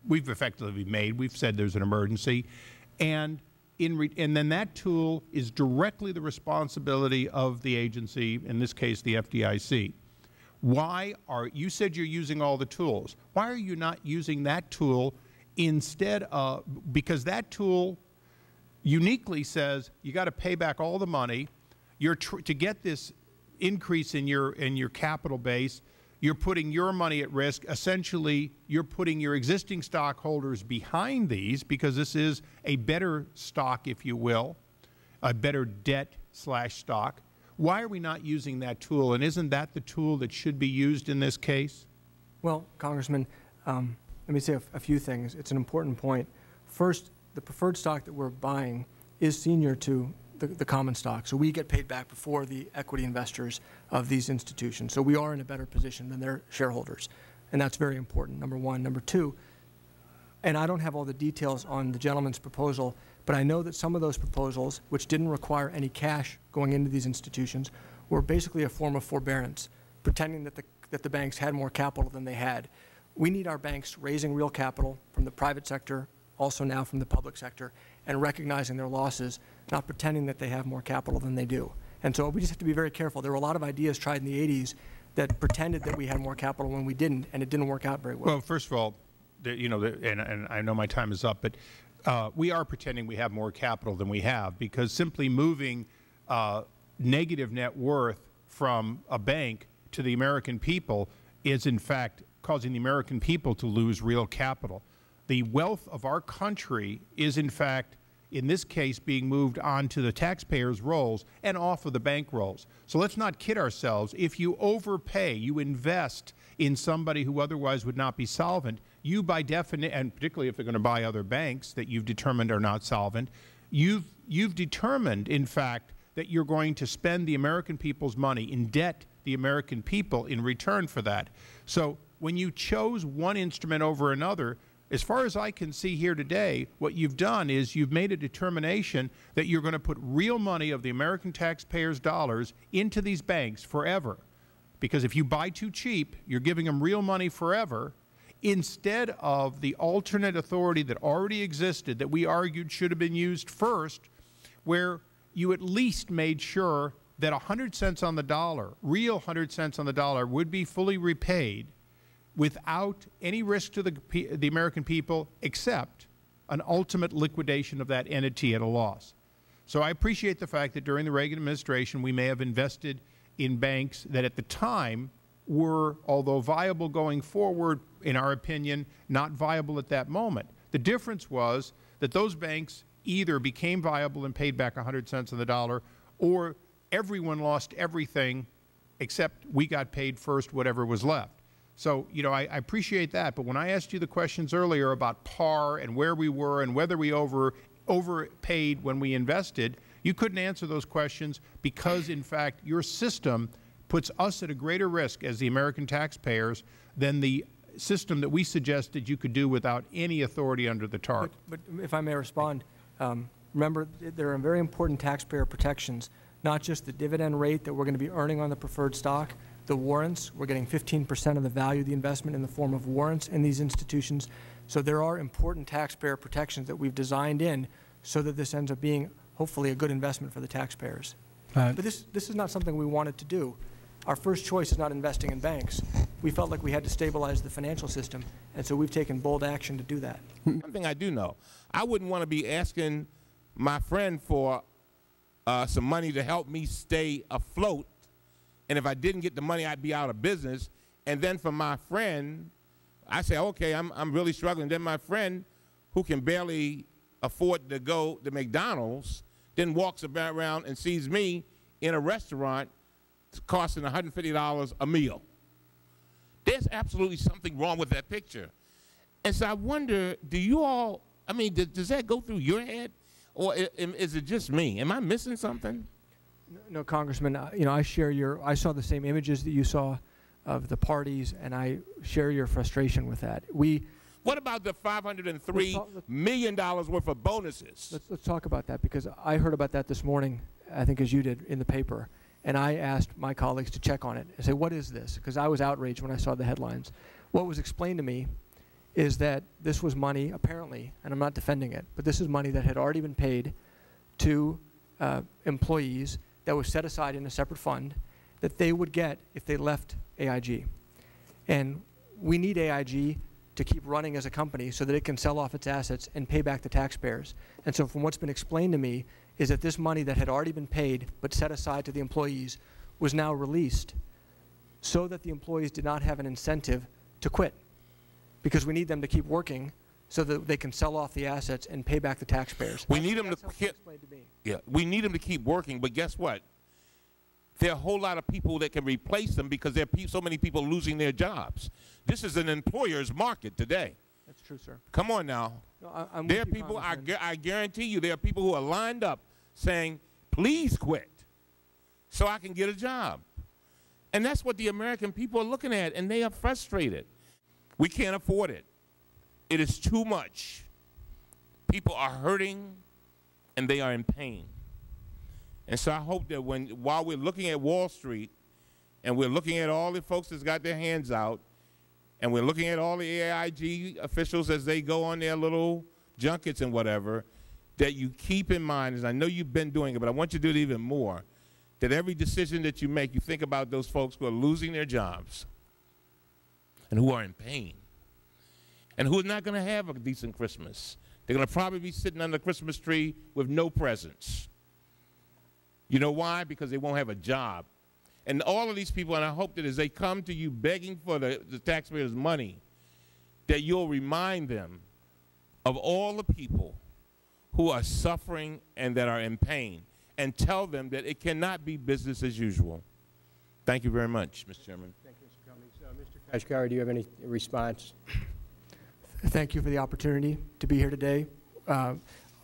we've effectively made. We've said there's an emergency, and then that tool is directly the responsibility of the agency, in this case the FDIC. You said you're using all the tools. Why are you not using that tool instead of, because that tool uniquely says you got to pay back all the money. To get this increase in your capital base, you're putting your money at risk. Essentially, you're putting your existing stockholders behind these, because this is a better stock, if you will, a better debt/stock. Why are we not using that tool, and isn't that the tool that should be used in this case? Well, Congressman, let me say a few things. It's an important point. First, the preferred stock that we're buying is senior to the common stock, so we get paid back before the equity investors of these institutions. So we are in a better position than their shareholders, and that's very important, number one. Number two, and I don't have all the details on the gentleman's proposal, but I know that some of those proposals, which didn't require any cash going into these institutions, were basically a form of forbearance, pretending that the banks had more capital than they had. We need our banks raising real capital from the private sector, also now from the public sector, and recognizing their losses, not pretending that they have more capital than they do. And so we just have to be very careful. There were a lot of ideas tried in the 80s that pretended that we had more capital when we didn't, and it didn't work out very well. Well, first of all, and I know my time is up, but we are pretending we have more capital than we have, because simply moving negative net worth from a bank to the American people is, in fact, causing the American people to lose real capital. The wealth of our country is, in fact, in this case, being moved onto the taxpayers' rolls and off of the bank rolls. So let's not kid ourselves. If you overpay, you invest in somebody who otherwise would not be solvent, you by definition, and particularly if they're going to buy other banks that you've determined are not solvent, you've determined, in fact, that you're going to spend the American people's money, indebt the American people in return for that. So when you chose one instrument over another, as far as I can see here today, what you've done is you've made a determination that you're going to put real money of the American taxpayers' dollars into these banks forever. Because if you buy too cheap, you're giving them real money forever, instead of the alternate authority that already existed that we argued should have been used first, where you at least made sure that 100 cents on the dollar, real 100 cents on the dollar, would be fully repaid without any risk to the American people, except an ultimate liquidation of that entity at a loss. So I appreciate the fact that during the Reagan administration we may have invested in banks that at the time were, although viable going forward, in our opinion, not viable at that moment. The difference was that those banks either became viable and paid back 100 cents on the dollar, or everyone lost everything except we got paid first whatever was left. So, I appreciate that, but when I asked you the questions earlier about par and where we were and whether we overpaid when we invested, you couldn't answer those questions because, in fact, your system puts us at a greater risk as the American taxpayers than the system that we suggested you could do without any authority under the TARP. But if I may respond, remember, there are very important taxpayer protections, not just the dividend rate that we're going to be earning on the preferred stock, the warrants. We're getting 15% of the value of the investment in the form of warrants in these institutions. So there are important taxpayer protections that we've designed in so that this ends up being, hopefully, a good investment for the taxpayers. But this is not something we wanted to do. Our first choice is not investing in banks. We felt like we had to stabilize the financial system, and so we've taken bold action to do that. One thing I do know, I wouldn't want to be asking my friend for some money to help me stay afloat, and if I didn't get the money, I'd be out of business. And then for my friend, I say, okay, I'm really struggling. Then my friend, who can barely afford to go to McDonald's, then walks around and sees me in a restaurant costing $150 a meal. There's absolutely something wrong with that picture. And so I wonder, do you all, I mean, does that go through your head? Or is it just me? Am I missing something? No, Congressman, I share I saw the same images that you saw of the parties, and I share your frustration with that. What about the $503 million worth of bonuses? Let's talk about that, because I heard about that this morning, I think as you did, in the paper, and I asked my colleagues to check on it and say, what is this? Because I was outraged when I saw the headlines. What was explained to me is that this was money, apparently, and I'm not defending it, but this is money that had already been paid to employees that was set aside in a separate fund that they would get if they left AIG. And we need AIG to keep running as a company so that it can sell off its assets and pay back the taxpayers. And so from what's been explained to me is that this money that had already been paid but set aside to the employees was now released so that the employees did not have an incentive to quit, because we need them to keep working so that they can sell off the assets and pay back the taxpayers. We need them we need them to keep working, but guess what? There are a whole lot of people that can replace them because there are so many people losing their jobs. This is an employer's market today. That's true, sir. Come on now. No, I'm there are with you, people, Congressman. I guarantee you, there are people who are lined up saying, please quit so I can get a job. And that's what the American people are looking at, and they are frustrated. We can't afford it. It is too much. People are hurting, and they are in pain. And so I hope that while we're looking at Wall Street, and we're looking at all the folks that's got their hands out, and we're looking at all the AIG officials as they go on their little junkets and whatever, that you keep in mind, as I know you've been doing it, but I want you to do it even more, that every decision that you make, you think about those folks who are losing their jobs and who are in pain and who are not going to have a decent Christmas. They're going to probably be sitting under the Christmas tree with no presents. You know why? Because they won't have a job. And all of these people, and I hope that as they come to you begging for the taxpayers' money, that you'll remind them of all the people who are suffering and that are in pain, and tell them that it cannot be business as usual. Thank you very much, Mr. Chairman. Thank you, Mr. Cummings. Mr. Kashkari, do you have any response? Thank you for the opportunity to be here today.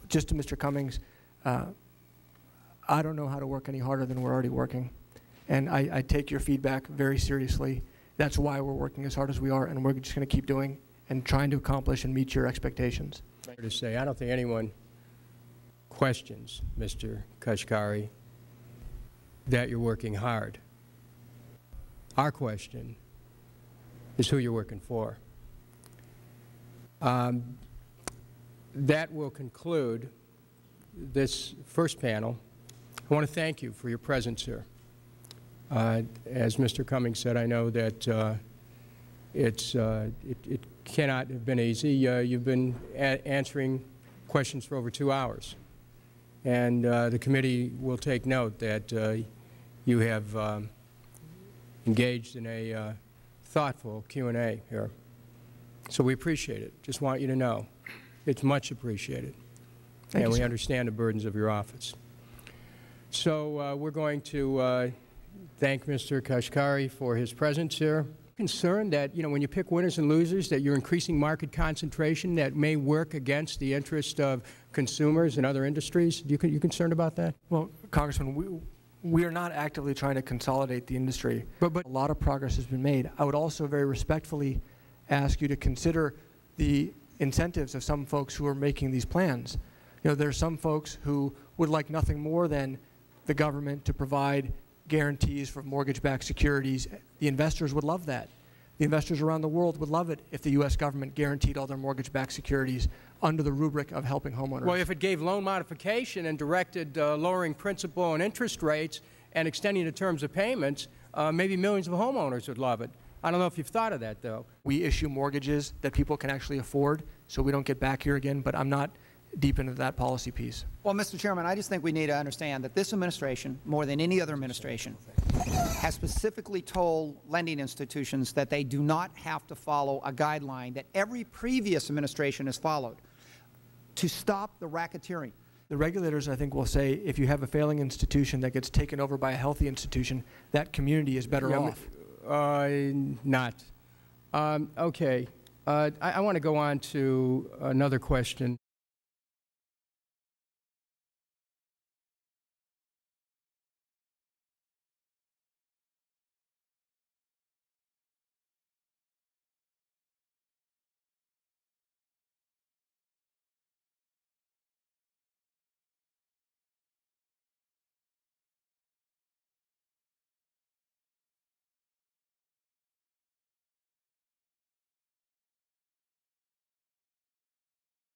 Just to Mr. Cummings, I don't know how to work any harder than we're already working. And I take your feedback very seriously. That's why we're working as hard as we are, and we're just going to keep doing and trying to accomplish and meet your expectations. To say, I don't think anyone questions, Mr. Kashkari, that you're working hard. Our question is who you're working for. That will conclude this first panel. I want to thank you for your presence here. As Mr. Cummings said, I know that it cannot have been easy. You've been answering questions for over 2 hours. And the committee will take note that you have engaged in a thoughtful Q&A here. So we appreciate it. Just want you to know it's much appreciated. And we understand the burdens of your office. So we're going to thank Mr. Kashkari for his presence here. Concerned that, when you pick winners and losers, that you're increasing market concentration that may work against the interest of consumers and other industries? You concerned about that? Well, Congressman, we are not actively trying to consolidate the industry, but a lot of progress has been made. I would also very respectfully ask you to consider the incentives of some folks who are making these plans. There are some folks who would like nothing more than the government to provide guarantees for mortgage-backed securities. The investors would love that. The investors around the world would love it if the U.S. government guaranteed all their mortgage-backed securities under the rubric of helping homeowners. Well, if it gave loan modification and directed lowering principal and interest rates and extending the terms of payments, maybe millions of homeowners would love it. I don't know if you've thought of that, though. We issue mortgages that people can actually afford, so we don't get back here again, but I'm not deep into that policy piece. Well, Mr. Chairman, I just think we need to understand that this administration, more than any other administration, has specifically told lending institutions that they do not have to follow a guideline that every previous administration has followed to stop the racketeering. The regulators, I think, will say if you have a failing institution that gets taken over by a healthy institution, that community is better off. Not. Okay. I want to go on to another question.